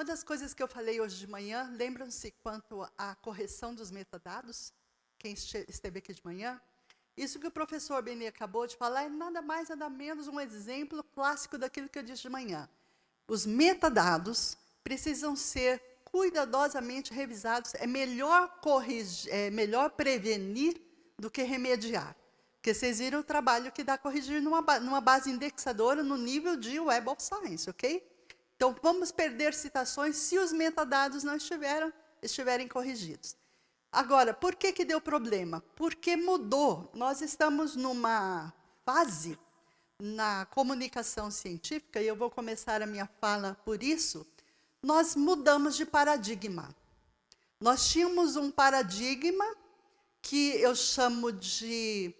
Uma das coisas que eu falei hoje de manhã, lembram-se quanto à correção dos metadados? Quem esteve aqui de manhã? Isso que o professor Beni acabou de falar é nada mais, nada menos um exemplo clássico daquilo que eu disse de manhã. Os metadados precisam ser cuidadosamente revisados. É melhor corrigir, é melhor prevenir do que remediar. Porque vocês viram o trabalho que dá corrigir numa base indexadora no nível de Web of Science, ok? Então, vamos perder citações se os metadados não estiverem corrigidos. Agora, por que deu problema? Porque mudou. Nós estamos numa fase na comunicação científica, e eu vou começar a minha fala por isso, nós mudamos de paradigma. Nós tínhamos um paradigma que eu chamo de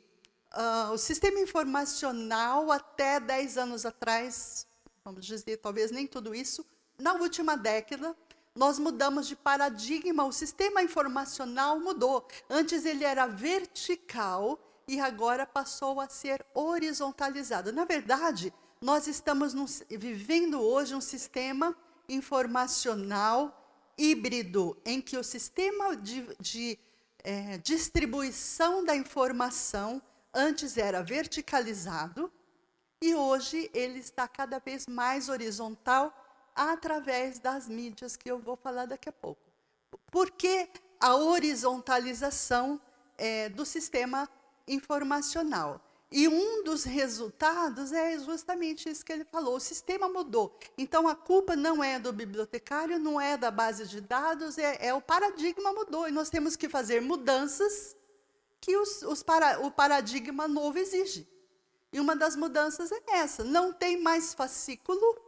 o sistema informacional até 10 anos atrás, vamos dizer, talvez nem tudo isso, na última década, nós mudamos de paradigma, o sistema informacional mudou. Antes ele era vertical e agora passou a ser horizontalizado. Na verdade, nós estamos vivendo hoje um sistema informacional híbrido, em que o sistema de distribuição da informação antes era verticalizado e hoje ele está cada vez mais horizontal através das mídias que eu vou falar daqui a pouco. Por que a horizontalização do sistema informacional? E um dos resultados é justamente isso que ele falou, o sistema mudou. Então, a culpa não é do bibliotecário, não é da base de dados, o paradigma mudou. E nós temos que fazer mudanças que o paradigma novo exige. E uma das mudanças é essa, não tem mais fascículo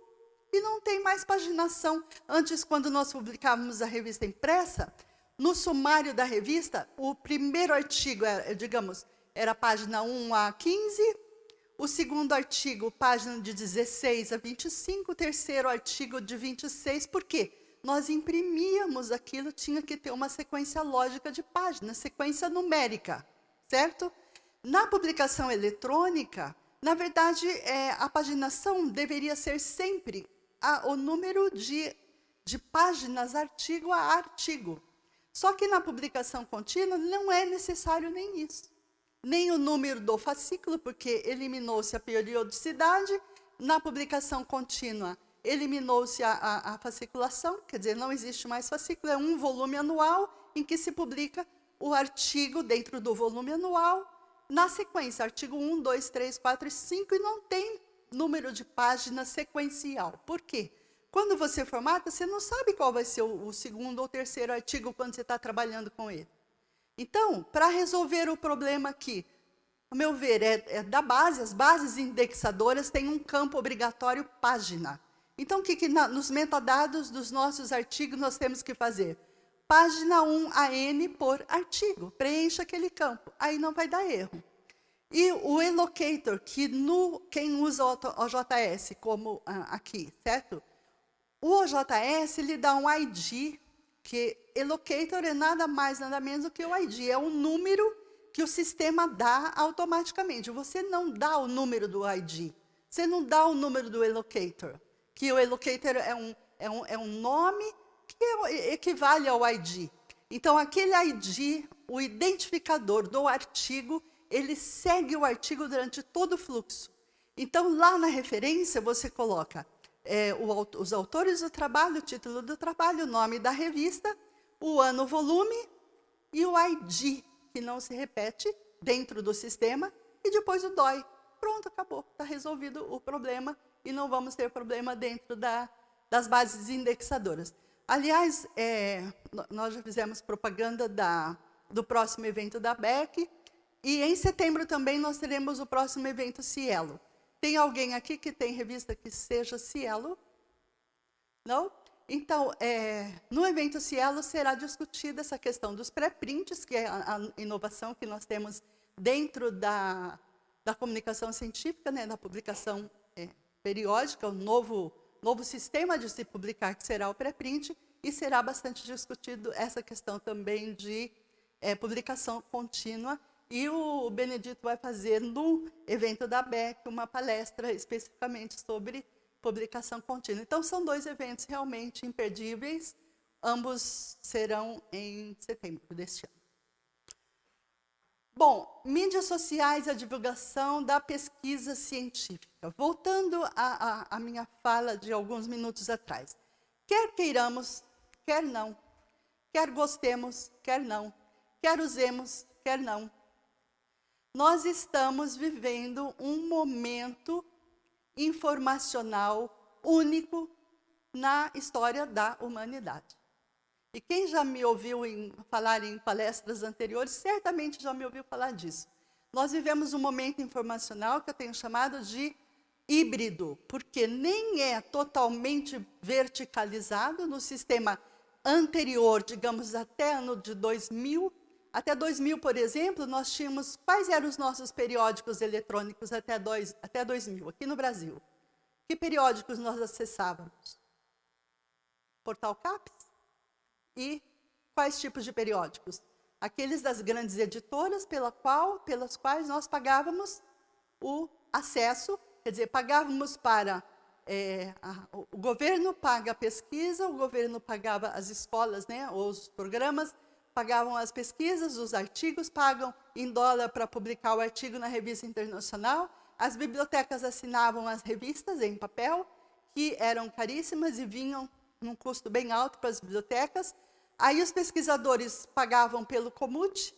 e não tem mais paginação. Antes, quando nós publicávamos a revista impressa, no sumário da revista, o primeiro artigo, era a página 1 a 15, o segundo artigo, página de 16 a 25, o terceiro artigo de 26, por quê? Nós imprimíamos aquilo, tinha que ter uma sequência lógica de páginas, sequência numérica, certo? Na publicação eletrônica, na verdade, a paginação deveria ser sempre o número de páginas, artigo a artigo. Só que na publicação contínua não é necessário nem isso. Nem o número do fascículo, porque eliminou-se a periodicidade. Na publicação contínua, eliminou-se a fasciculação, quer dizer, não existe mais fascículo, é um volume anual em que se publica o artigo dentro do volume anual, na sequência, artigo 1, 2, 3, 4 e 5, e não tem número de páginas sequencial. Por quê? Quando você formata, você não sabe qual vai ser o segundo ou terceiro artigo quando você está trabalhando com ele. Então, para resolver o problema aqui, a meu ver, da base, as bases indexadoras têm um campo obrigatório página. Então, nos metadados dos nossos artigos nós temos que fazer? Página 1 AN por artigo, preencha aquele campo, aí não vai dar erro. E o elocator, que quem usa o OJS, como aqui, certo? O OJS, ele dá um ID, que elocator é nada mais, nada menos do que o ID, é um número que o sistema dá automaticamente. Você não dá o número do ID, você não dá o número do elocator, que o elocator é um nome que equivale ao ID. Então, aquele ID, o identificador do artigo, ele segue o artigo durante todo o fluxo. Então, lá na referência, você coloca os autores do trabalho, o título do trabalho, o nome da revista, o ano, o volume e o ID, que não se repete dentro do sistema, e depois o DOI. Pronto, acabou, está resolvido o problema e não vamos ter problema dentro das bases indexadoras. Aliás, nós já fizemos propaganda do próximo evento da BEC, e em setembro também nós teremos o próximo evento Cielo. Tem alguém aqui que tem revista que seja Cielo? Não? Então, no evento Cielo será discutida essa questão dos pré-prints, que é a inovação que nós temos dentro da comunicação científica, né, da publicação periódica, o novo sistema de se publicar, que será o pré-print, e será bastante discutido essa questão também de publicação contínua. E o Benedito vai fazer no evento da BEC uma palestra especificamente sobre publicação contínua. Então, são 2 eventos realmente imperdíveis, ambos serão em setembro deste ano. Bom, mídias sociais, a divulgação da pesquisa científica. Voltando à minha fala de alguns minutos atrás. Quer queiramos, quer não. Quer gostemos, quer não. Quer usemos, quer não. Nós estamos vivendo um momento informacional único na história da humanidade. E quem já me ouviu falar em palestras anteriores, certamente já me ouviu falar disso. Nós vivemos um momento informacional que eu tenho chamado de híbrido, porque nem é totalmente verticalizado no sistema anterior, digamos, até ano de 2000. Até 2000, por exemplo, nós tínhamos... Quais eram os nossos periódicos eletrônicos até 2000, aqui no Brasil? Que periódicos nós acessávamos? Portal CAPES? E quais tipos de periódicos? Aqueles das grandes editoras pelas quais nós pagávamos o acesso, quer dizer, pagávamos para... o governo paga a pesquisa, o governo pagava as escolas, né, os programas, pagavam as pesquisas, os artigos, pagam em dólar para publicar o artigo na revista internacional, as bibliotecas assinavam as revistas em papel, que eram caríssimas e vinham num custo bem alto para as bibliotecas. Aí os pesquisadores pagavam pelo comute,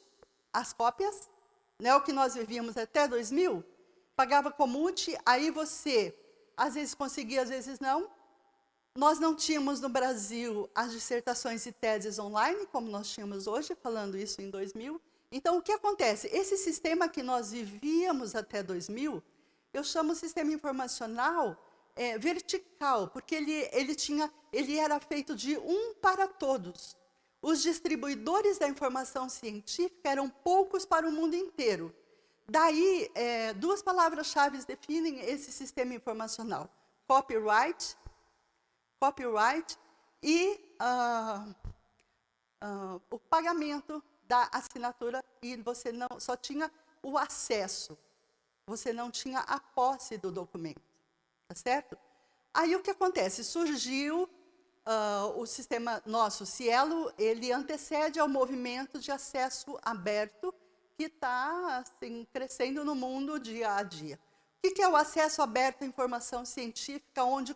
as cópias, né, o que nós vivíamos até 2000, pagava comute, aí você, às vezes conseguia, às vezes não. Nós não tínhamos no Brasil as dissertações e teses online, como nós tínhamos hoje, falando isso em 2000. Então, o que acontece? Esse sistema que nós vivíamos até 2000, eu chamo o sistema informacional vertical, porque ele era feito de um para todos. Os distribuidores da informação científica eram poucos para o mundo inteiro. Daí, 2 palavras-chave definem esse sistema informacional. Copyright e o pagamento da assinatura, e você só tinha o acesso, você não tinha a posse do documento, tá certo? Aí o que acontece? Surgiu o sistema nosso, o Cielo, ele antecede ao movimento de acesso aberto que está assim, crescendo no mundo dia a dia. O que é o acesso aberto à informação científica, onde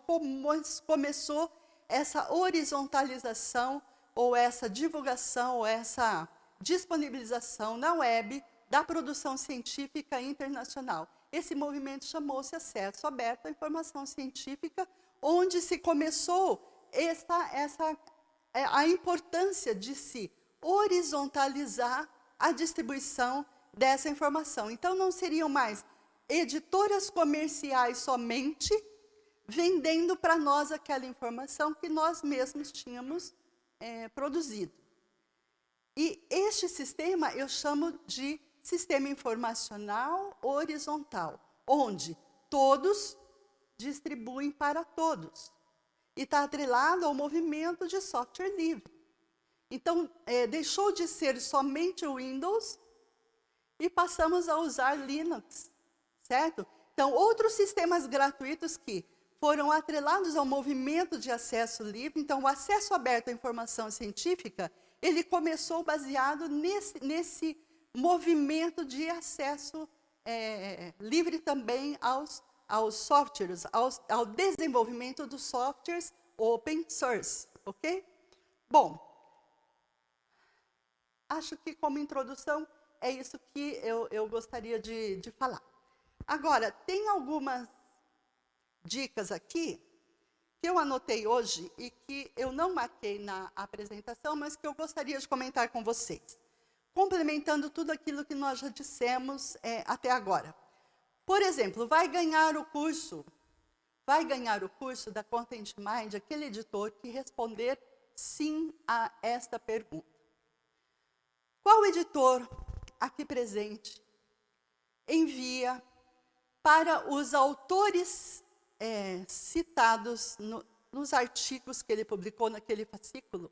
começou essa horizontalização, ou essa divulgação, ou essa disponibilização na web da produção científica internacional? Esse movimento chamou-se acesso aberto à informação científica, onde se começou a importância de se horizontalizar a distribuição dessa informação. Então, não seriam mais editoras comerciais somente vendendo para nós aquela informação que nós mesmos tínhamos produzido. E este sistema eu chamo de sistema informacional horizontal, onde todos distribuem para todos. E está atrelado ao movimento de software livre. Então, deixou de ser somente o Windows e passamos a usar Linux, certo? Então, outros sistemas gratuitos que foram atrelados ao movimento de acesso livre. Então, o acesso aberto à informação científica, ele começou baseado nesse movimento de acesso livre também aos softwares, ao desenvolvimento dos softwares open source, ok? Bom, acho que como introdução é isso que eu gostaria de falar. Agora, tem algumas dicas aqui que eu anotei hoje e que eu não marquei na apresentação, mas que eu gostaria de comentar com vocês, complementando tudo aquilo que nós já dissemos até agora. Por exemplo, vai ganhar o curso da Content Mind aquele editor que responder sim a esta pergunta. Qual editor aqui presente envia para os autores citados nos artigos que ele publicou naquele fascículo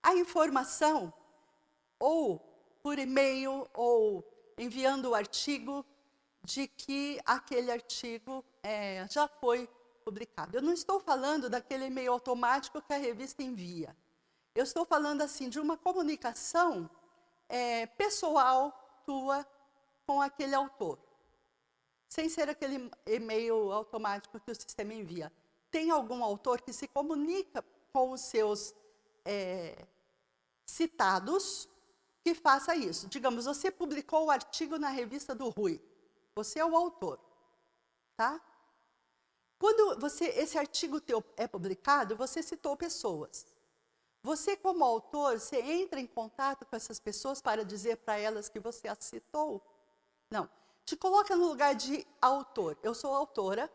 a informação, ou por e-mail, ou enviando o artigo, de que aquele artigo já foi publicado. Eu não estou falando daquele e-mail automático que a revista envia. Eu estou falando assim de uma comunicação pessoal tua com aquele autor. Sem ser aquele e-mail automático que o sistema envia. Tem algum autor que se comunica com os seus citados que faça isso. Digamos, você publicou o artigo na revista do Rui. Você é o autor, tá? Quando esse artigo teu é publicado, você citou pessoas. Você, como autor, você entra em contato com essas pessoas para dizer para elas que você as citou? Não. Te coloca no lugar de autor. Eu sou autora.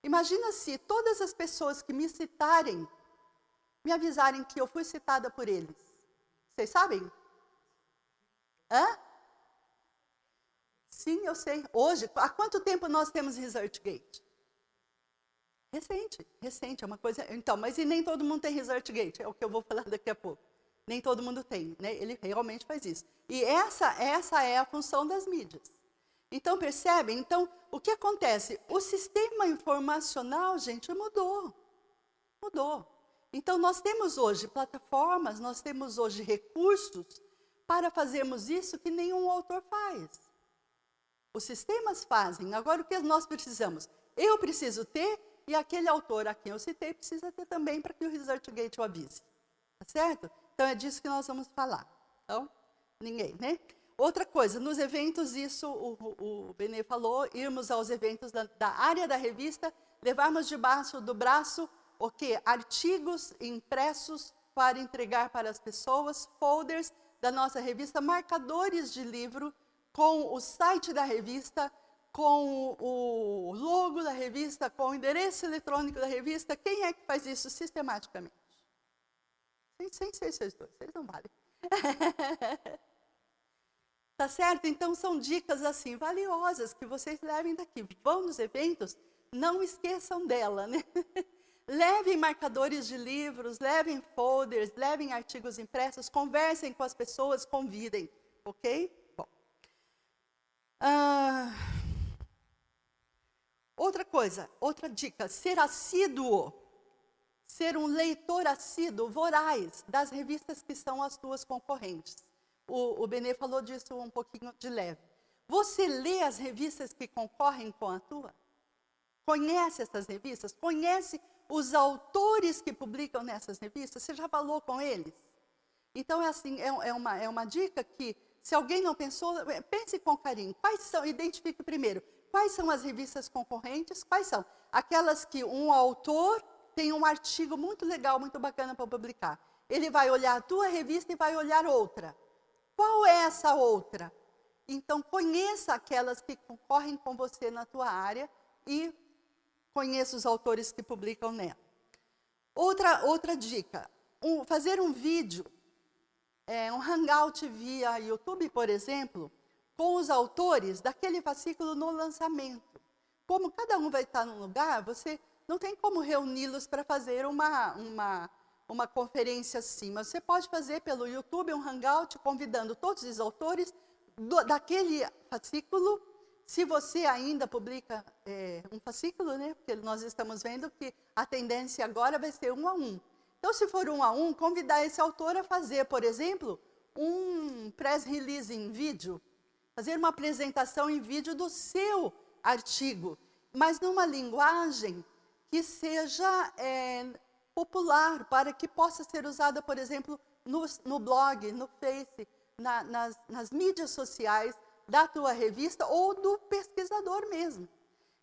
Imagina se todas as pessoas que me citarem, me avisarem que eu fui citada por eles. Vocês sabem? Hã? Sim, eu sei. Hoje, há quanto tempo nós temos ResearchGate? Recente, é uma coisa... Então, mas e nem todo mundo tem ResearchGate, é o que eu vou falar daqui a pouco. Nem todo mundo tem, né? Ele realmente faz isso. E essa é a função das mídias. Então, percebem? Então, o que acontece? O sistema informacional, gente, mudou. Mudou. Então, nós temos hoje plataformas, nós temos hoje recursos para fazermos isso que nenhum autor faz. Os sistemas fazem. Agora, o que nós precisamos? Eu preciso ter, e aquele autor a quem eu citei precisa ter também para que o ResearchGate o avise. Tá certo? Então, é disso que nós vamos falar. Então, ninguém, né? Outra coisa, nos eventos, isso o Benê falou, irmos aos eventos da área da revista, levarmos debaixo do braço o quê? Artigos impressos para entregar para as pessoas, folders da nossa revista, marcadores de livro com o site da revista, com o logo da revista, com o endereço eletrônico da revista. Quem é que faz isso sistematicamente? Sem ser vocês dois, vocês não valem. Tá certo? Então, são dicas assim valiosas que vocês levem daqui. Vão nos eventos, não esqueçam dela, né? Levem marcadores de livros, levem folders, levem artigos impressos, conversem com as pessoas, convidem, ok? Bom. Outra coisa, outra dica, ser assíduo, ser um leitor assíduo, voraz, das revistas que são as tuas concorrentes. O Benê falou disso um pouquinho de leve. Você lê as revistas que concorrem com a tua? Conhece essas revistas? Conhece os autores que publicam nessas revistas? Você já falou com eles? Então, é assim, é uma dica que, se alguém não pensou, pense com carinho. Quais são? Identifique primeiro. Quais são as revistas concorrentes? Quais são? Aquelas que um autor tem um artigo muito legal, muito bacana para publicar. Ele vai olhar a tua revista e vai olhar outra. Qual é essa outra? Então, conheça aquelas que concorrem com você na tua área e conheça os autores que publicam nela. Outra dica, fazer um vídeo, um hangout via YouTube, por exemplo, com os autores daquele fascículo no lançamento. Como cada um vai estar num lugar, você não tem como reuni-los para fazer uma conferência assim, mas você pode fazer pelo YouTube um hangout convidando todos os autores daquele fascículo. Se você ainda publica um fascículo, né? Porque nós estamos vendo que a tendência agora vai ser 1 a 1. Então, se for 1 a 1, convidar esse autor a fazer, por exemplo, um press release em vídeo, fazer uma apresentação em vídeo do seu artigo, mas numa linguagem que seja popular, para que possa ser usada, por exemplo, no blog, no Face, nas mídias sociais da tua revista ou do pesquisador mesmo.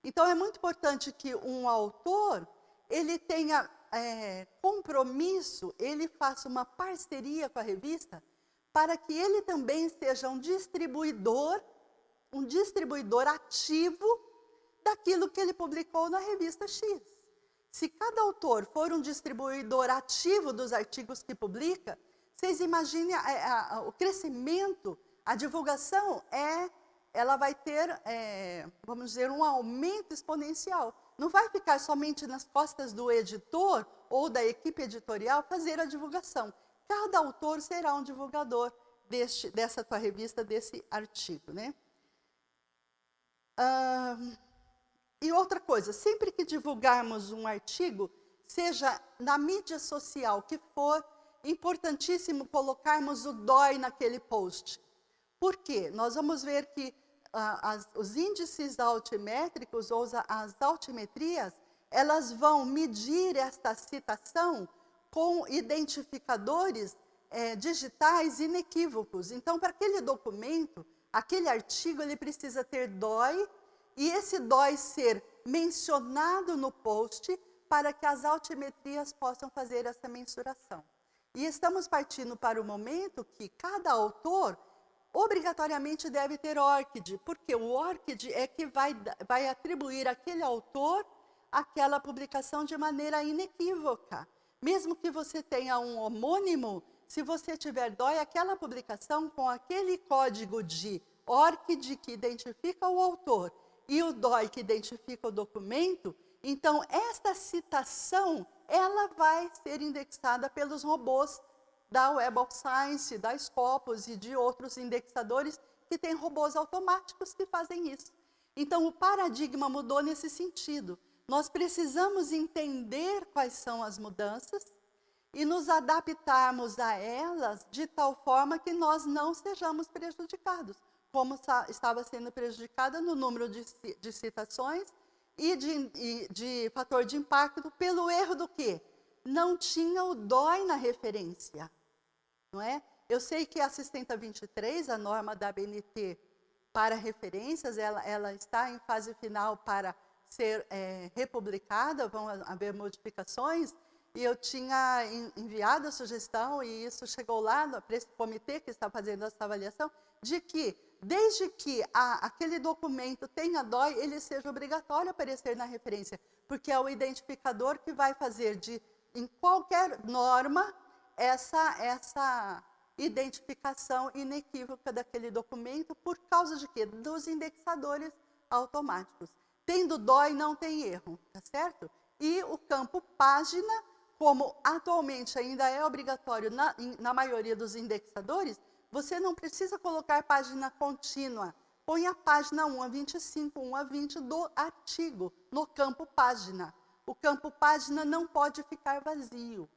Então, é muito importante que um autor, ele tenha compromisso, ele faça uma parceria com a revista, para que ele também seja um distribuidor ativo daquilo que ele publicou na revista X. Se cada autor for um distribuidor ativo dos artigos que publica, vocês imaginem o crescimento, a divulgação, ela vai ter, vamos dizer, um aumento exponencial. Não vai ficar somente nas costas do editor ou da equipe editorial fazer a divulgação. Cada autor será um divulgador dessa tua revista, desse artigo, né? E outra coisa, sempre que divulgarmos um artigo, seja na mídia social que for, importantíssimo colocarmos o DOI naquele post. Por quê? Nós vamos ver que os índices altimétricos ou as altimetrias, elas vão medir esta citação com identificadores digitais inequívocos. Então, para aquele documento, aquele artigo, ele precisa ter DOI, e esse DOI ser mencionado no post para que as altimetrias possam fazer essa mensuração. E estamos partindo para o momento que cada autor obrigatoriamente deve ter ORCID, porque o ORCID é que vai atribuir àquele autor aquela publicação de maneira inequívoca. Mesmo que você tenha um homônimo, se você tiver DOI, aquela publicação com aquele código de ORCID que identifica o autor e o DOI que identifica o documento, então esta citação, ela vai ser indexada pelos robôs da Web of Science, da Scopus e de outros indexadores que têm robôs automáticos que fazem isso. Então, o paradigma mudou nesse sentido. Nós precisamos entender quais são as mudanças e nos adaptarmos a elas de tal forma que nós não sejamos prejudicados, como estava sendo prejudicada no número de citações e de fator de impacto pelo erro do quê? Não tinha o DOI na referência. Não é? Eu sei que a 6023, a norma da ABNT para referências, ela está em fase final para ser republicada, vão haver modificações, e eu tinha enviado a sugestão, e isso chegou lá para esse comitê que está fazendo essa avaliação, de que, desde que aquele documento tenha DOI, ele seja obrigatório aparecer na referência, porque é o identificador que vai fazer em qualquer norma, essa identificação inequívoca daquele documento, por causa de quê? Dos indexadores automáticos. Tendo DOI, não tem erro, tá certo? E o campo página, como atualmente ainda é obrigatório na maioria dos indexadores, você não precisa colocar página contínua. Põe a página 1 a 25, 1 a 20 do artigo, no campo página. O campo página não pode ficar vazio.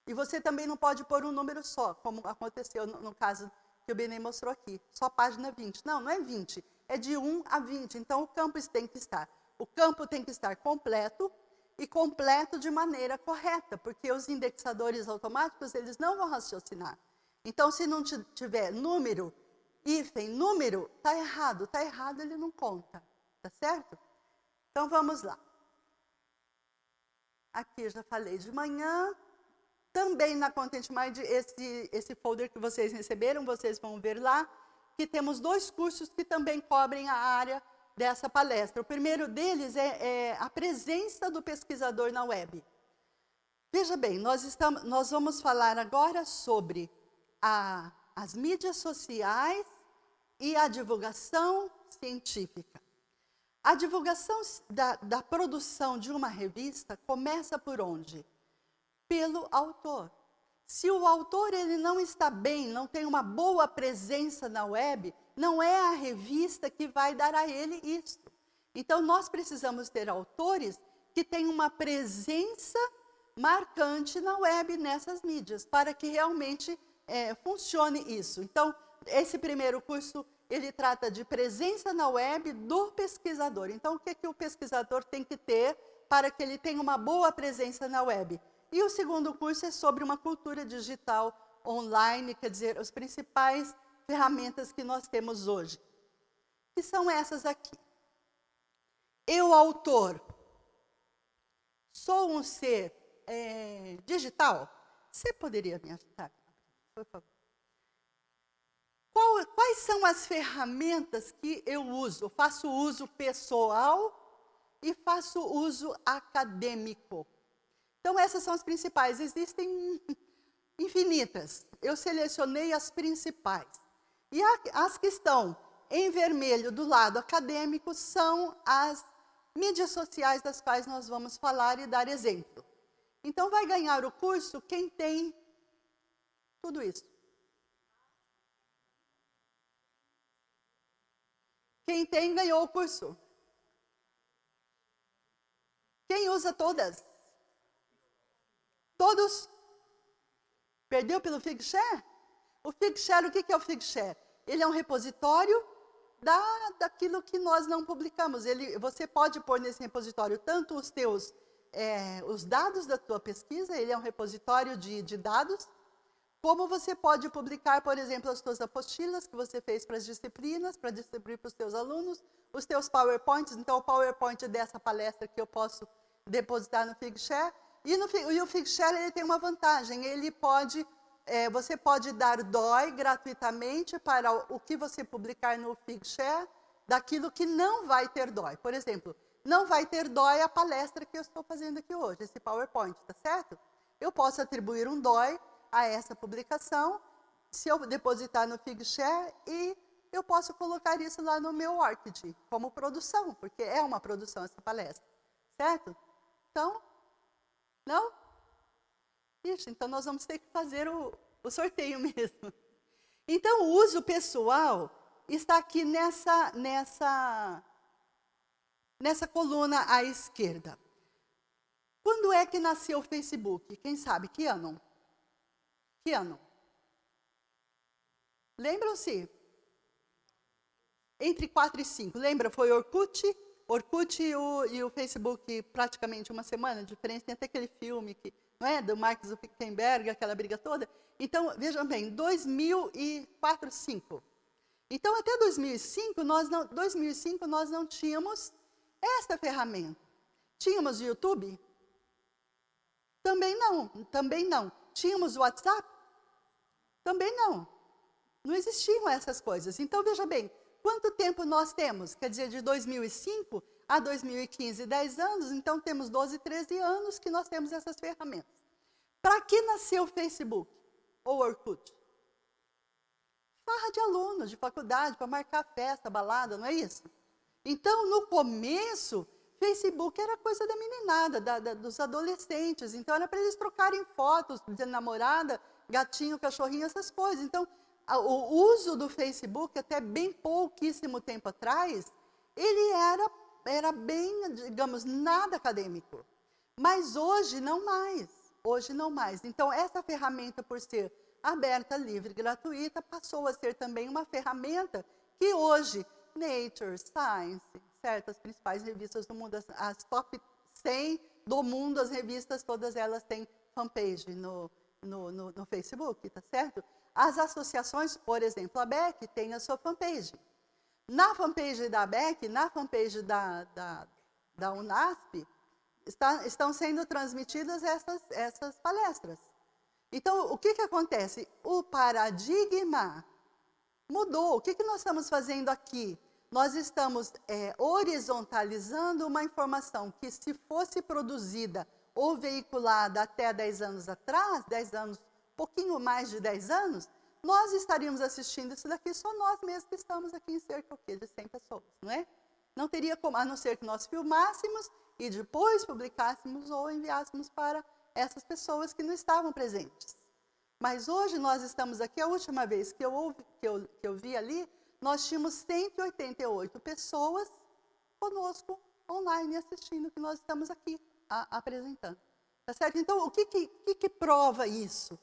E você também não pode pôr um número só, como aconteceu no caso que o Benê mostrou aqui, só página 20. Não, não é 20, é de 1 a 20. Então, o campo tem que estar completo e completo de maneira correta, porque os indexadores automáticos, eles não vão raciocinar. Então, se não tiver número, hífen, número, está errado, ele não conta, tá certo? Então, vamos lá. Aqui já falei de manhã. Também na Content Mind, esse folder que vocês receberam, vocês vão ver lá, que temos 2 cursos que também cobrem a área dessa palestra. O primeiro deles é a presença do pesquisador na web. Veja bem, nós vamos falar agora sobre as mídias sociais e a divulgação científica. A divulgação da produção de uma revista começa por onde? Pelo autor. Se o autor ele não está bem, não tem uma boa presença na web, não é a revista que vai dar a ele isso. Então, nós precisamos ter autores que tenham uma presença marcante na web, nessas mídias, para que realmente funcione isso. Então, esse primeiro curso, ele trata de presença na web do pesquisador. Então, o que o pesquisador tem que ter para que ele tenha uma boa presença na web? E o segundo curso é sobre uma cultura digital online, quer dizer, as principais ferramentas que nós temos hoje. Que são essas aqui. Eu, autor, sou um ser digital? Você poderia me ajudar, por favor? Quais são as ferramentas que eu uso? Eu faço uso pessoal e faço uso acadêmico. Então, essas são as principais. Existem infinitas. Eu selecionei as principais. E as que estão em vermelho do lado acadêmico são as mídias sociais das quais nós vamos falar e dar exemplo. Então, vai ganhar o curso quem tem tudo isso. Quem tem, ganhou o curso. Quem usa todas? Todos? Perdeu pelo Figshare? O Figshare, o que é o Figshare? Ele é um repositório daquilo que nós não publicamos. Você pode pôr nesse repositório tanto os dados da tua pesquisa, ele é um repositório de dados, como você pode publicar, por exemplo, as suas apostilas que você fez para as disciplinas, para distribuir para os teus alunos, os teus PowerPoints. Então, o PowerPoint dessa palestra que eu posso depositar no Figshare. E o Figshare ele tem uma vantagem, você pode dar DOI gratuitamente para o que você publicar no Figshare, daquilo que não vai ter DOI. Por exemplo, não vai ter DOI a palestra que eu estou fazendo aqui hoje, esse PowerPoint, tá certo? Eu posso atribuir um DOI a essa publicação, se eu depositar no Figshare, e eu posso colocar isso lá no meu Orchid, como produção, porque é uma produção essa palestra, certo? Então, não? Ixi, então nós vamos ter que fazer o sorteio mesmo. Então, o uso pessoal está aqui nessa coluna à esquerda. Quando é que nasceu o Facebook? Quem sabe? Que ano? Que ano? Lembram-se? Entre 4 e 5. Lembra? Foi Orkut e o Facebook praticamente uma semana de diferença. Tem até aquele filme não é? Do Mark Zuckerberg, aquela briga toda. Então, vejam bem, 2004, 2005. Então, até 2005, nós não tínhamos esta ferramenta. Tínhamos o YouTube? Também não. Tínhamos o WhatsApp? Também não. Não existiam essas coisas. Então, veja bem, quanto tempo nós temos? Quer dizer, de 2005 a 2015, 10 anos, então temos 12, 13 anos que nós temos essas ferramentas. Para que nasceu o Facebook ou Orkut? Farra de alunos, de faculdade, para marcar festa, balada, não é isso? Então, no começo, Facebook era coisa da meninada, dos adolescentes. Então, era para eles trocarem fotos de namorada, gatinho, cachorrinho, essas coisas. Então, o uso do Facebook, até bem pouquíssimo tempo atrás, ele era bem, digamos, nada acadêmico. Mas hoje não mais. Então, essa ferramenta, por ser aberta, livre, gratuita, passou a ser também uma ferramenta que hoje, Nature, Science, certas principais revistas do mundo, as top 100 do mundo, as revistas, todas elas têm fanpage no Facebook, tá certo? As associações, por exemplo, a ABEC tem a sua fanpage. Na fanpage da ABEC, na fanpage da UNASP, estão sendo transmitidas essas palestras. Então, o que acontece? O paradigma mudou. O que nós estamos fazendo aqui? Nós estamos horizontalizando uma informação que, se fosse produzida ou veiculada até 10 anos atrás, 10 anos, pouquinho mais de 10 anos, nós estaríamos assistindo isso daqui, só nós mesmos que estamos aqui em cerca de 100 pessoas, não é? Não teria como, a não ser que nós filmássemos e depois publicássemos ou enviássemos para essas pessoas que não estavam presentes. Mas hoje nós estamos aqui, a última vez que eu vi ali, nós tínhamos 188 pessoas conosco online assistindo o que nós estamos aqui apresentando. Tá certo? Então, o que prova isso?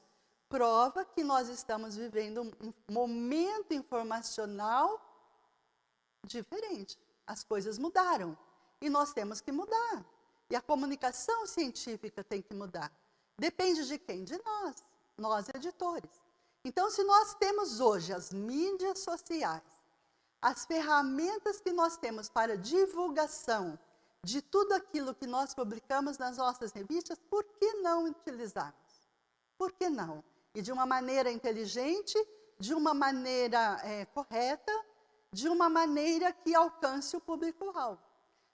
Prova que nós estamos vivendo um momento informacional diferente. As coisas mudaram e nós temos que mudar. E a comunicação científica tem que mudar. Depende de quem? De nós editores. Então, se nós temos hoje as mídias sociais, as ferramentas que nós temos para divulgação de tudo aquilo que nós publicamos nas nossas revistas, por que não utilizarmos? Por que não? E de uma maneira inteligente, de uma maneira correta, de uma maneira que alcance o público-alvo.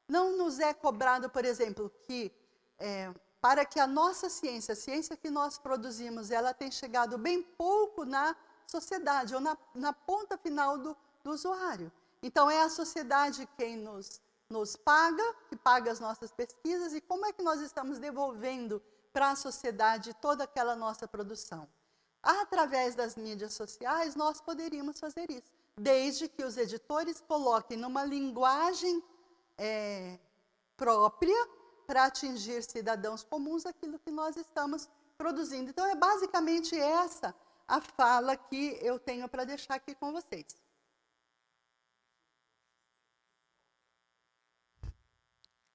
Não nos é cobrado, por exemplo, que para que a nossa ciência, a ciência que nós produzimos, ela tem chegado bem pouco na sociedade, ou na ponta final do usuário. Então, é a sociedade quem nos paga, que paga as nossas pesquisas, e como é que nós estamos devolvendo para a sociedade toda aquela nossa produção? Através das mídias sociais, nós poderíamos fazer isso, desde que os editores coloquem numa linguagem própria, para atingir cidadãos comuns aquilo que nós estamos produzindo. Então, é basicamente essa a fala que eu tenho para deixar aqui com vocês.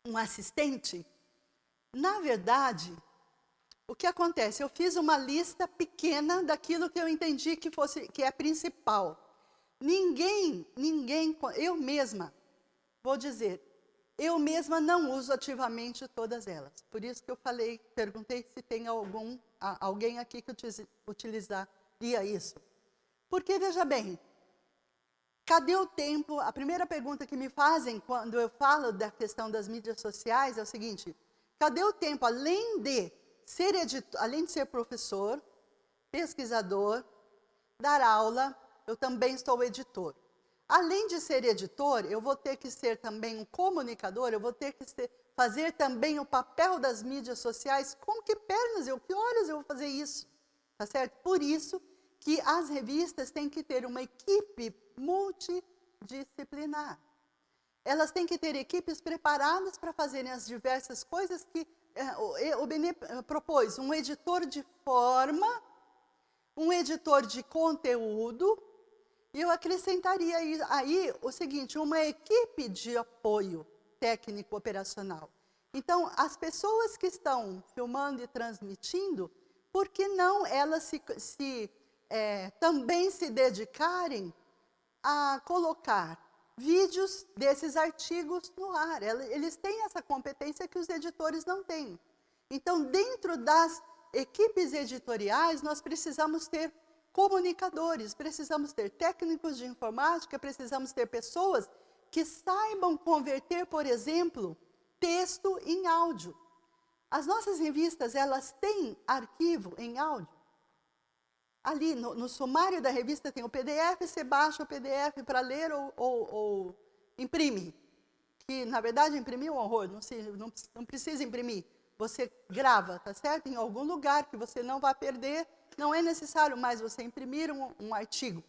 Um assistente? Na verdade, o que acontece? Eu fiz uma lista pequena daquilo que eu entendi que é principal. Ninguém, eu mesma, vou dizer, eu mesma não uso ativamente todas elas. Por isso que eu perguntei se tem alguém aqui que utilizaria isso. Porque, veja bem, cadê o tempo? A primeira pergunta que me fazem quando eu falo da questão das mídias sociais é o seguinte: cadê o tempo, além de ser editor, além de ser professor, pesquisador, dar aula, eu também sou editor. Além de ser editor, eu vou ter que ser também um comunicador, eu vou ter que fazer também o papel das mídias sociais. Com que pernas, que horas eu vou fazer isso? Tá certo? Por isso que as revistas têm que ter uma equipe multidisciplinar. Elas têm que ter equipes preparadas para fazerem as diversas coisas que o Benê propôs. Um editor de forma, um editor de conteúdo, e eu acrescentaria aí o seguinte: uma equipe de apoio técnico operacional. Então, as pessoas que estão filmando e transmitindo, por que não elas também se dedicarem a colocar vídeos desses artigos no ar? Eles têm essa competência que os editores não têm. Então, dentro das equipes editoriais, nós precisamos ter comunicadores, precisamos ter técnicos de informática, precisamos ter pessoas que saibam converter, por exemplo, texto em áudio. As nossas revistas, elas têm arquivo em áudio. Ali no sumário da revista tem o PDF, você baixa o PDF para ler ou imprime. Que, na verdade, imprimir é um horror, não precisa imprimir. Você grava, tá certo? Em algum lugar que você não vai perder. Não é necessário mais você imprimir um artigo.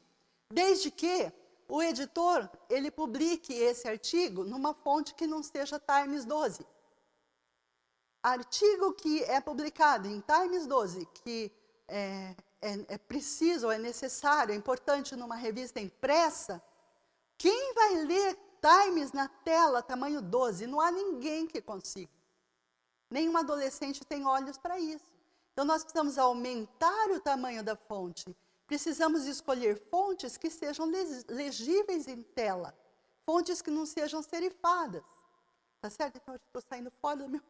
Desde que o editor, ele publique esse artigo numa fonte que não seja Times 12. Artigo que é publicado em Times 12, que é preciso, é necessário, é importante numa revista impressa, quem vai ler Times na tela tamanho 12? Não há ninguém que consiga. Nenhum adolescente tem olhos para isso. Então, nós precisamos aumentar o tamanho da fonte. Precisamos escolher fontes que sejam legíveis em tela. Fontes que não sejam serifadas. Tá certo? Então, eu estou saindo fora do meu...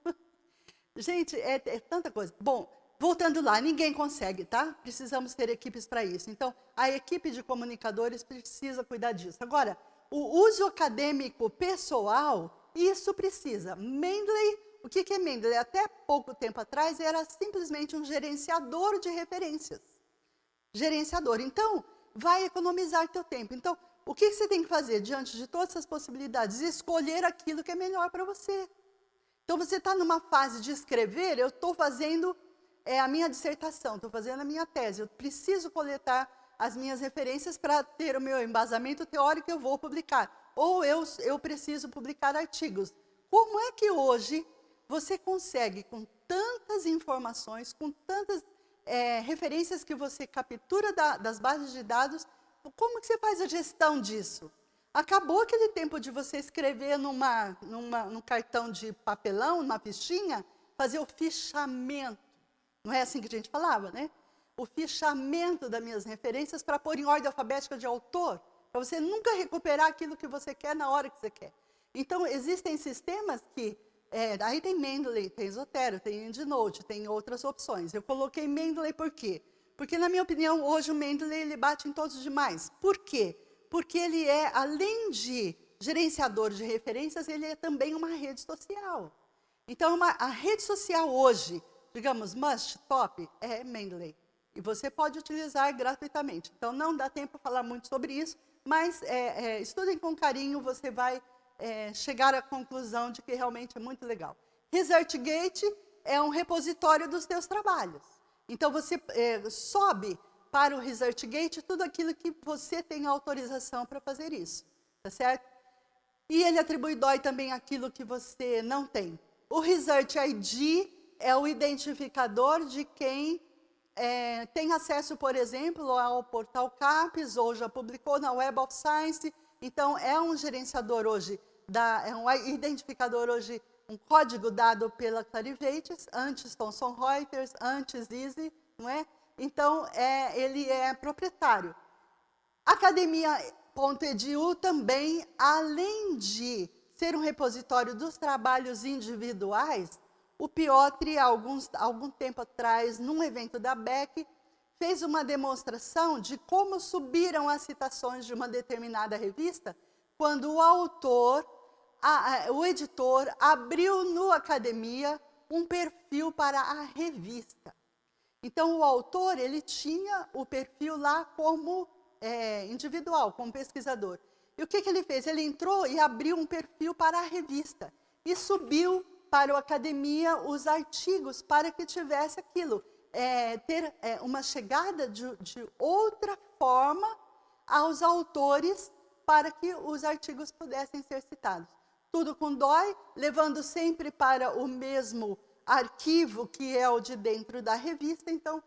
Gente, é tanta coisa. Bom, voltando lá, ninguém consegue, tá? Precisamos ter equipes para isso. Então, a equipe de comunicadores precisa cuidar disso. Agora, o uso acadêmico pessoal, isso precisa. Mendeley... O que é Mendeley? Até pouco tempo atrás era simplesmente um gerenciador de referências. Gerenciador. Então, vai economizar teu tempo. Então, o que você tem que fazer diante de todas essas possibilidades? Escolher aquilo que é melhor para você. Então, você está numa fase de escrever, eu estou fazendo a minha dissertação, estou fazendo a minha tese, eu preciso coletar as minhas referências para ter o meu embasamento teórico que eu vou publicar. Ou eu preciso publicar artigos. Como é que hoje você consegue, com tantas informações, com tantas referências que você captura das bases de dados, como que você faz a gestão disso? Acabou aquele tempo de você escrever num cartão de papelão, numa fichinha, fazer o fichamento. Não é assim que a gente falava, né? O fichamento das minhas referências para pôr em ordem alfabética de autor, para você nunca recuperar aquilo que você quer na hora que você quer. Então, existem sistemas que... aí tem Mendeley, tem Zotero, tem EndNote, tem outras opções. Eu coloquei Mendeley por quê? Porque, na minha opinião, hoje o Mendeley ele bate em todos os demais. Por quê? Porque ele além de gerenciador de referências, ele é também uma rede social. Então, a rede social hoje, digamos, must, top, é Mendeley. E você pode utilizar gratuitamente. Então, não dá tempo para falar muito sobre isso, mas estudem com carinho, você vai... chegar à conclusão de que realmente é muito legal. ResearchGate é um repositório dos teus trabalhos. Então, você sobe para o ResearchGate tudo aquilo que você tem autorização para fazer isso. Tá certo? E ele atribui DOI também aquilo que você não tem. O Research ID é o identificador de quem tem acesso, por exemplo, ao portal CAPES, ou já publicou na Web of Science. Então, é um gerenciador hoje, é um identificador hoje, um código dado pela Clarivate, antes Thomson Reuters, antes Easy, não é? Então, ele é proprietário. Academia.edu também, além de ser um repositório dos trabalhos individuais, o Piotr, algum tempo atrás, num evento da Beck, fez uma demonstração de como subiram as citações de uma determinada revista quando o autor, o editor, abriu no Academia um perfil para a revista. Então, o autor, ele tinha o perfil lá como individual, como pesquisador. E o que ele fez? Ele entrou e abriu um perfil para a revista e subiu para o Academia os artigos para que tivesse aquilo, ter uma chegada de outra forma aos autores para que os artigos pudessem ser citados. Tudo com DOI, levando sempre para o mesmo arquivo, que é o de dentro da revista, então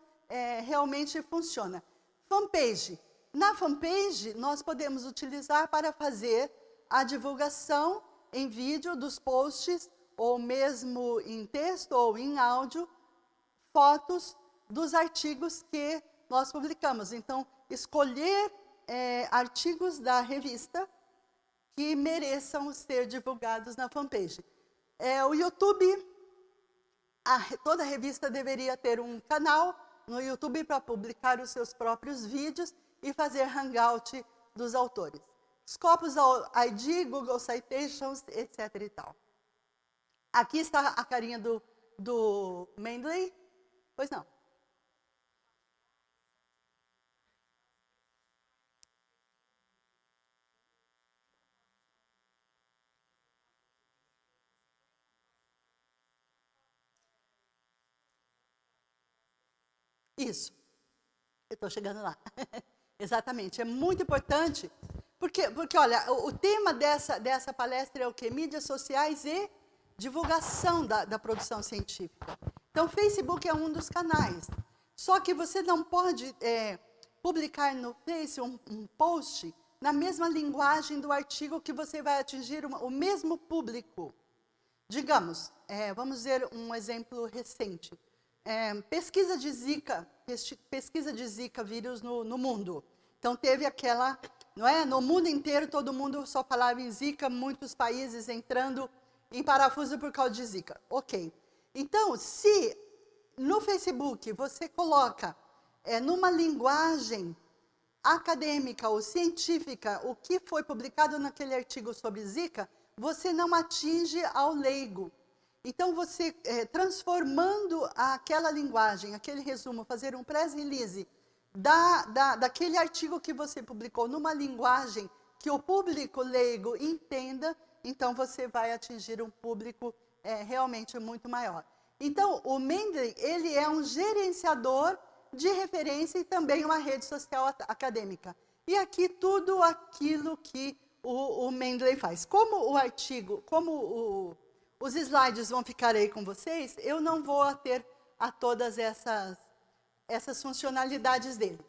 realmente funciona. Fanpage. Na fanpage, nós podemos utilizar para fazer a divulgação em vídeo dos posts, ou mesmo em texto ou em áudio, fotos dos artigos que nós publicamos. Então, escolher artigos da revista que mereçam ser divulgados na fanpage. O YouTube, toda revista deveria ter um canal no YouTube para publicar os seus próprios vídeos e fazer hangout dos autores. Scopus ID, Google Citations, etc. e tal. Aqui está a carinha do Mendeley. Pois não. Isso. Eu estou chegando lá. Exatamente. É muito importante, porque olha, o tema dessa palestra é o quê? Mídias sociais e divulgação da produção científica. Então, o Facebook é um dos canais. Só que você não pode publicar no Face um post na mesma linguagem do artigo que você vai atingir o mesmo público. Digamos, vamos ver um exemplo recente. Pesquisa de Zika vírus no mundo. Então, teve aquela, não é? No mundo inteiro, todo mundo só falava em Zika, muitos países entrando em parafuso por causa de Zika. Ok. Então, se no Facebook você coloca numa linguagem acadêmica ou científica o que foi publicado naquele artigo sobre Zika, você não atinge ao leigo. Então, você transformando aquela linguagem, aquele resumo, fazer um press release daquele artigo que você publicou numa linguagem que o público leigo entenda, então você vai atingir um público realmente muito maior. Então, o Mendeley, ele é um gerenciador de referência e também uma rede social acadêmica. E aqui tudo aquilo que o Mendeley faz. Como o artigo, os slides vão ficar aí com vocês, eu não vou ater a todas essas funcionalidades dele.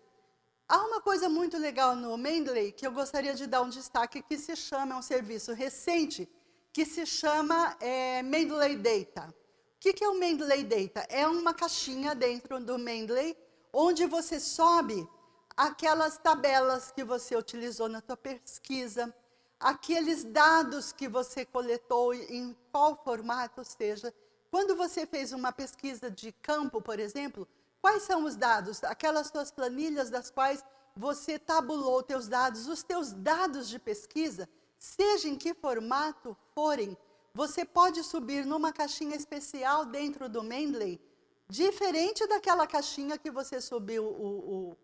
Há uma coisa muito legal no Mendeley que eu gostaria de dar um destaque, que se chama, é um serviço recente, que se chama Mendeley Data. O que é o Mendeley Data? É uma caixinha dentro do Mendeley, onde você sobe aquelas tabelas que você utilizou na sua pesquisa, aqueles dados que você coletou, em qual formato seja. Quando você fez uma pesquisa de campo, por exemplo, quais são os dados? Aquelas suas planilhas das quais você tabulou teus dados, os teus dados de pesquisa, seja em que formato forem, você pode subir numa caixinha especial dentro do Mendeley, diferente daquela caixinha que você subiu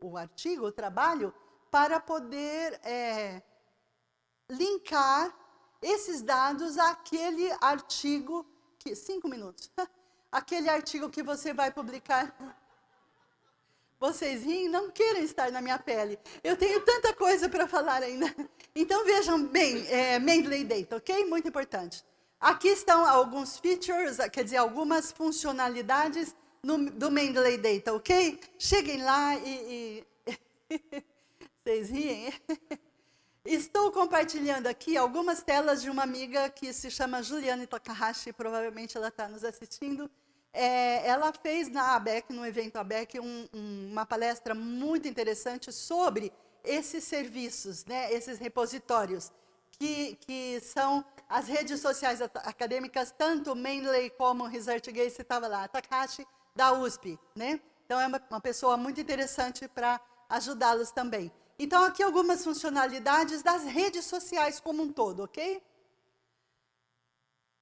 o artigo, o trabalho, para poder linkar esses dados àquele artigo, 5 minutos, aquele artigo que você vai publicar. Vocês riem, não queiram estar na minha pele. Eu tenho tanta coisa para falar ainda. Então, vejam bem, Mendeley Data, ok? Muito importante. Aqui estão alguns features, quer dizer, algumas funcionalidades do Mendeley Data, ok? Cheguem lá e vocês riem? Estou compartilhando aqui algumas telas de uma amiga que se chama Juliane Takahashi, provavelmente ela está nos assistindo. Ela fez na ABEC, no evento ABEC, uma palestra muito interessante sobre esses serviços, né, esses repositórios, que são as redes sociais acadêmicas, tanto Mendeley como ResearchGate, você estava lá, Takahashi, da USP, né? Então, é uma pessoa muito interessante para ajudá-los também. Então, aqui algumas funcionalidades das redes sociais como um todo, ok?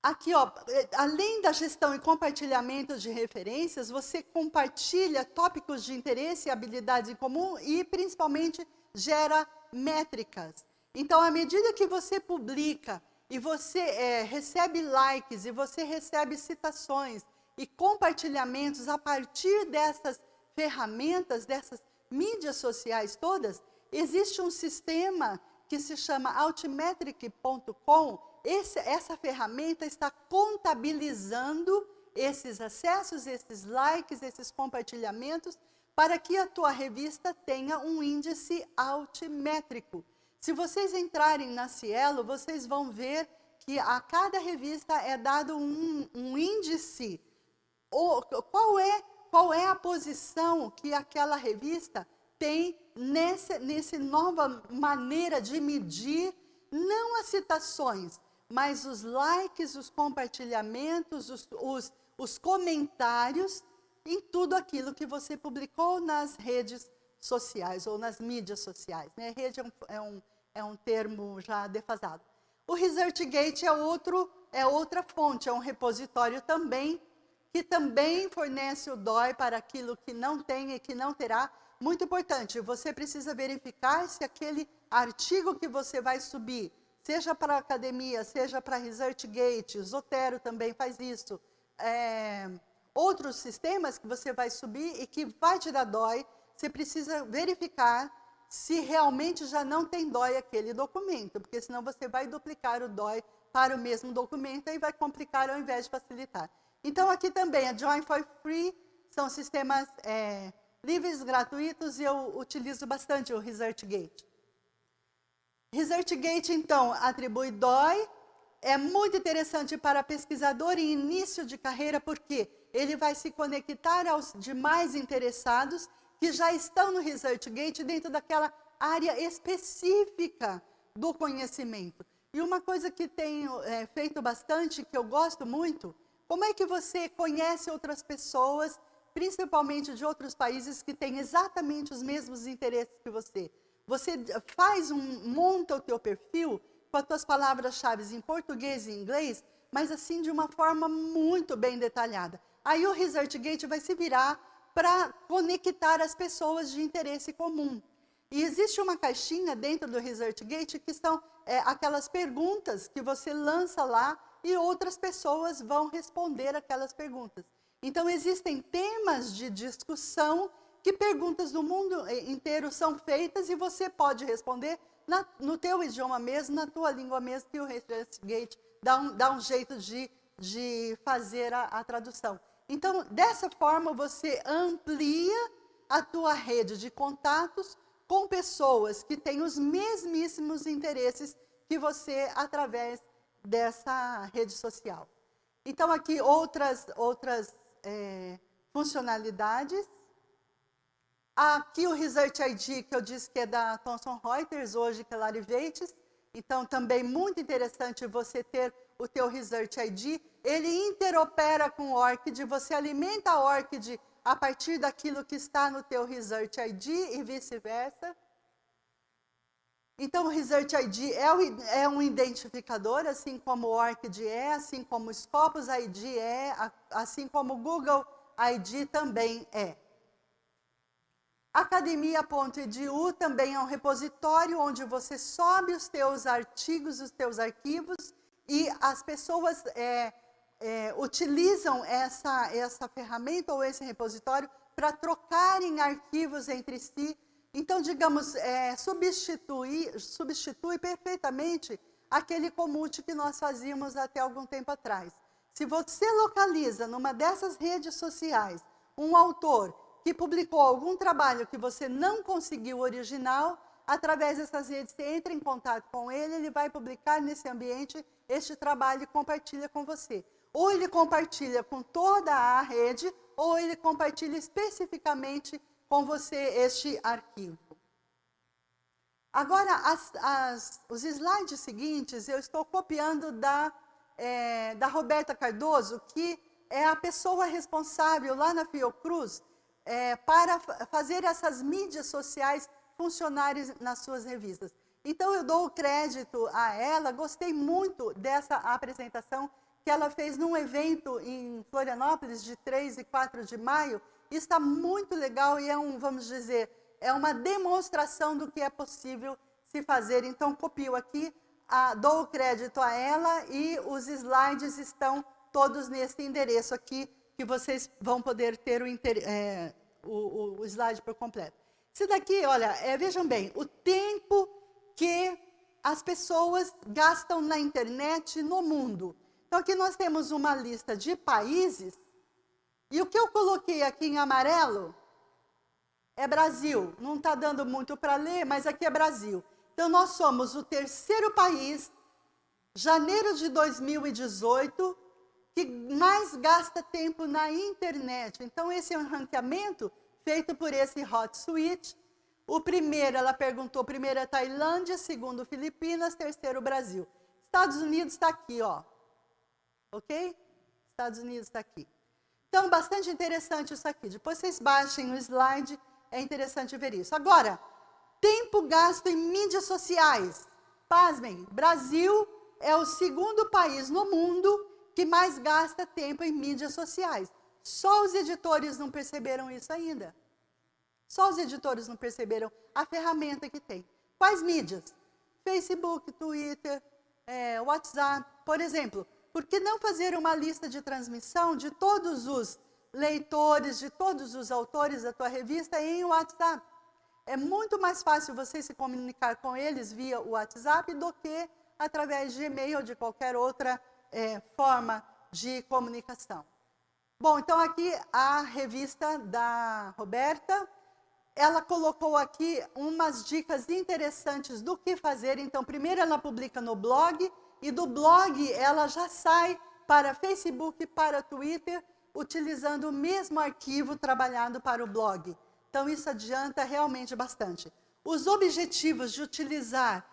Aqui, ó, além da gestão e compartilhamento de referências, você compartilha tópicos de interesse e habilidades em comum e, principalmente, gera métricas. Então, à medida que você publica e você recebe likes e você recebe citações e compartilhamentos a partir dessas ferramentas, dessas mídias sociais todas, existe um sistema que se chama Altmetric.com. Essa ferramenta está contabilizando esses acessos, esses likes, esses compartilhamentos, para que a tua revista tenha um índice altimétrico. Se vocês entrarem na Cielo, vocês vão ver que a cada revista é dado um índice. Qual é a posição que aquela revista tem nessa nova maneira de medir, não as citações, mas os likes, os compartilhamentos, os comentários em tudo aquilo que você publicou nas redes sociais ou nas mídias sociais, né? Rede é um termo já defasado. O ResearchGate é outra fonte, é um repositório também, que também fornece o DOI para aquilo que não tem e que não terá. Muito importante, você precisa verificar se aquele artigo que você vai subir, seja para a academia, seja para ResearchGate, Zotero também faz isso, outros sistemas que você vai subir e que vai te dar DOI, você precisa verificar se realmente já não tem DOI aquele documento, porque senão você vai duplicar o DOI para o mesmo documento e vai complicar ao invés de facilitar. Então, aqui também, a Join for Free são sistemas livres, gratuitos, e eu utilizo bastante o ResearchGate. ResearchGate, então, atribui DOI, é muito interessante para pesquisador em início de carreira, porque ele vai se conectar aos demais interessados que já estão no ResearchGate dentro daquela área específica do conhecimento. E uma coisa que tenho feito bastante, que eu gosto muito, como é que você conhece outras pessoas, principalmente de outros países que têm exatamente os mesmos interesses que você? Você monta o teu perfil com as tuas palavras-chave em português e inglês, mas assim de uma forma muito bem detalhada. Aí o ResearchGate vai se virar para conectar as pessoas de interesse comum. E existe uma caixinha dentro do ResearchGate que são aquelas perguntas que você lança lá e outras pessoas vão responder aquelas perguntas. Então, existem temas de discussão que perguntas do mundo inteiro são feitas e você pode responder no teu idioma mesmo, na tua língua mesmo, que o ResearchGate dá um jeito de fazer a tradução. Então, dessa forma, você amplia a tua rede de contatos com pessoas que têm os mesmíssimos interesses que você, através dessa rede social. Então, aqui outras funcionalidades. Aqui o Research ID, que eu disse que é da Thomson Reuters, hoje que é Larivates. Então, também muito interessante você ter o teu Research ID. Ele interopera com o ORCID, você alimenta a ORCID a partir daquilo que está no teu Research ID e vice-versa. Então, o Research ID é um identificador, assim como o ORCID assim como o Scopus ID assim como o Google ID também é. Academia.edu também é um repositório onde você sobe os teus artigos, os teus arquivos, e as pessoas utilizam essa ferramenta ou esse repositório para trocarem arquivos entre si. Então, digamos, substitui perfeitamente aquele commute que nós fazíamos até algum tempo atrás. Se você localiza numa dessas redes sociais um autor que publicou algum trabalho que você não conseguiu o original, através dessas redes você entra em contato com ele, ele vai publicar nesse ambiente este trabalho e compartilha com você. Ou ele compartilha com toda a rede, ou ele compartilha especificamente com você este arquivo. Agora, os slides seguintes, eu estou copiando da Roberta Cardoso, que é a pessoa responsável lá na Fiocruz para fazer essas mídias sociais funcionarem nas suas revistas. Então, eu dou o crédito a ela, gostei muito dessa apresentação que ela fez num evento em Florianópolis, de 3 e 4 de maio, e está muito legal e vamos dizer, é uma demonstração do que é possível se fazer. Então, copio aqui, dou o crédito a ela e os slides estão todos nesse endereço aqui, que vocês vão poder ter o slide por completo. Isso daqui, olha, vejam bem, o tempo que as pessoas gastam na internet no mundo. Então, aqui nós temos uma lista de países, e o que eu coloquei aqui em amarelo é Brasil. Não está dando muito para ler, mas aqui é Brasil. Então, nós somos o terceiro país, janeiro de 2018, que mais gasta tempo na internet. Então, esse é um ranqueamento feito por esse Hotsuite. O primeiro, ela perguntou, primeiro é Tailândia, segundo Filipinas, terceiro Brasil. Estados Unidos está aqui, ó. Ok? Estados Unidos está aqui. Então, bastante interessante isso aqui. Depois vocês baixem o slide, é interessante ver isso. Agora, tempo gasto em mídias sociais. Pasmem, Brasil é o segundo país no mundo que mais gasta tempo em mídias sociais. Só os editores não perceberam isso ainda. Só os editores não perceberam a ferramenta que tem. Quais mídias? Facebook, Twitter, WhatsApp, por exemplo. Por que não fazer uma lista de transmissão de todos os leitores, de todos os autores da tua revista em WhatsApp? É muito mais fácil você se comunicar com eles via o WhatsApp do que através de e-mail ou de qualquer outra forma de comunicação. Bom, então aqui a revista da Roberta, ela colocou aqui umas dicas interessantes do que fazer. Então, primeiro ela publica no blog, e do blog ela já sai para Facebook e para Twitter, utilizando o mesmo arquivo trabalhado para o blog. Então, isso adianta realmente bastante. Os objetivos de utilizar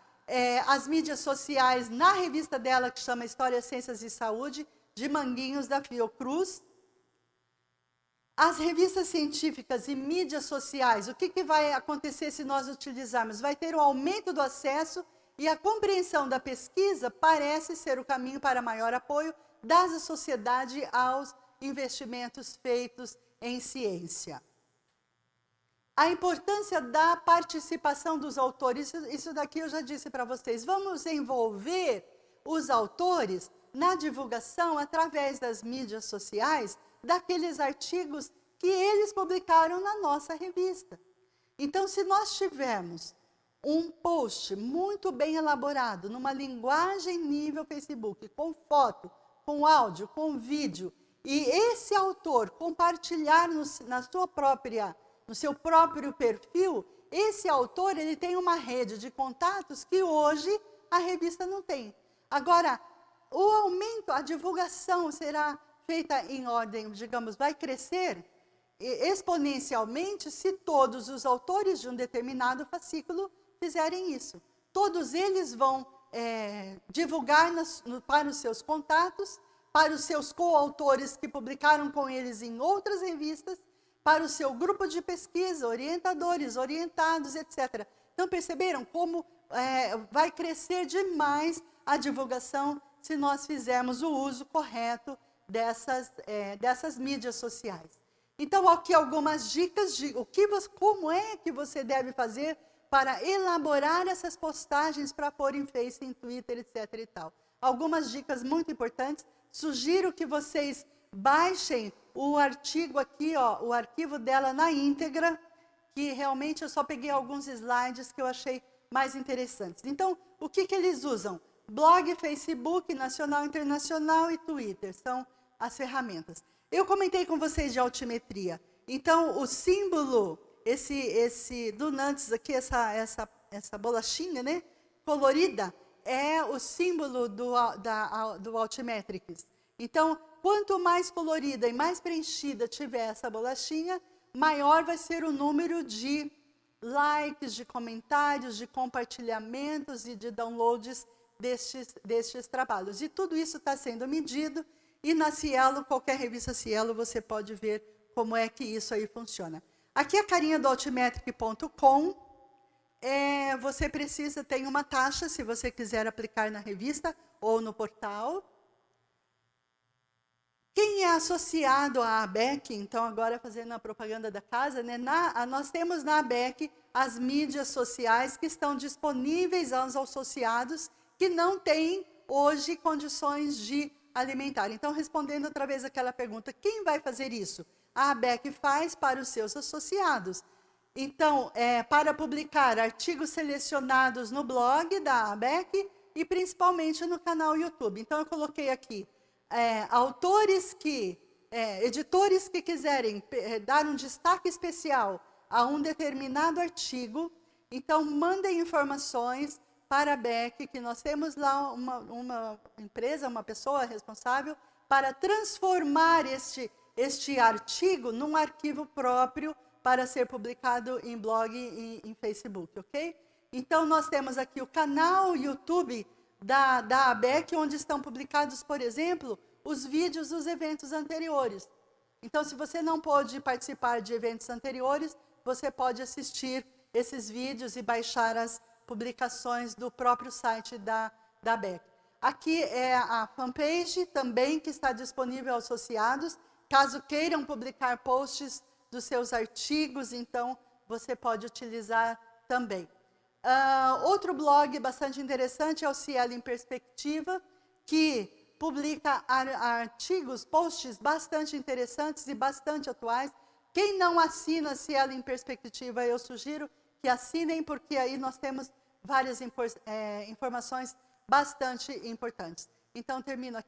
as mídias sociais na revista dela, que chama História, Ciências e Saúde, de Manguinhos, da Fiocruz. As revistas científicas e mídias sociais, o que vai acontecer se nós utilizarmos? Vai ter um aumento do acesso e a compreensão da pesquisa parece ser o caminho para maior apoio da sociedade aos investimentos feitos em ciência. A importância da participação dos autores, isso daqui eu já disse para vocês. Vamos envolver os autores na divulgação através das mídias sociais daqueles artigos que eles publicaram na nossa revista. Então, se nós tivermos um post muito bem elaborado, numa linguagem nível Facebook, com foto, com áudio, com vídeo, e esse autor compartilhar no seu próprio perfil, esse autor ele tem uma rede de contatos que hoje a revista não tem. Agora, o aumento, a divulgação será feita em ordem, digamos, vai crescer exponencialmente se todos os autores de um determinado fascículo fizerem isso. Todos eles vão divulgar para os seus contatos, para os seus coautores que publicaram com eles em outras revistas, para o seu grupo de pesquisa, orientadores, orientados, etc. Então, perceberam como vai crescer demais a divulgação se nós fizermos o uso correto dessas mídias sociais. Então, aqui algumas dicas de como é que você deve fazer para elaborar essas postagens para pôr em Face, em Twitter, etc. e tal. Algumas dicas muito importantes. Sugiro que vocês baixem o artigo aqui, ó, o arquivo dela na íntegra, que realmente eu só peguei alguns slides que eu achei mais interessantes. Então, o que eles usam? Blog, Facebook, nacional, internacional e Twitter são as ferramentas. Eu comentei com vocês de altimetria. Então, o símbolo, esse do Nantes aqui, essa bolachinha, né, colorida, é o símbolo do Altimetrics. Então, quanto mais colorida e mais preenchida tiver essa bolachinha, maior vai ser o número de likes, de comentários, de compartilhamentos e de downloads destes trabalhos. E tudo isso está sendo medido, e na Cielo, qualquer revista Cielo, você pode ver como é que isso aí funciona. Aqui a carinha do altimetric.com, você precisa, tem uma taxa se você quiser aplicar na revista ou no portal. Quem é associado à ABEC, então agora fazendo a propaganda da casa, né, nós temos na ABEC as mídias sociais que estão disponíveis aos associados que não têm hoje condições de alimentar. Então, respondendo através daquela pergunta, quem vai fazer isso? A ABEC faz para os seus associados. Então, para publicar artigos selecionados no blog da ABEC e principalmente no canal YouTube. Então, eu coloquei aqui editores que quiserem dar um destaque especial a um determinado artigo, então mandem informações para a ABEC, que nós temos lá uma empresa, uma pessoa responsável para transformar este artigo num arquivo próprio para ser publicado em blog e em Facebook, ok? Então, nós temos aqui o canal YouTube da ABEC, onde estão publicados, por exemplo, os vídeos dos eventos anteriores. Então, se você não pôde participar de eventos anteriores, você pode assistir esses vídeos e baixar as publicações do próprio site da ABEC. Aqui é a fanpage também, que está disponível aos associados. Caso queiram publicar posts dos seus artigos, então você pode utilizar também. Outro blog bastante interessante é o Cielo em Perspectiva, que publica artigos, posts bastante interessantes e bastante atuais. Quem não assina Cielo em Perspectiva, eu sugiro que assinem, porque aí nós temos várias informações bastante importantes. Então, termino aqui.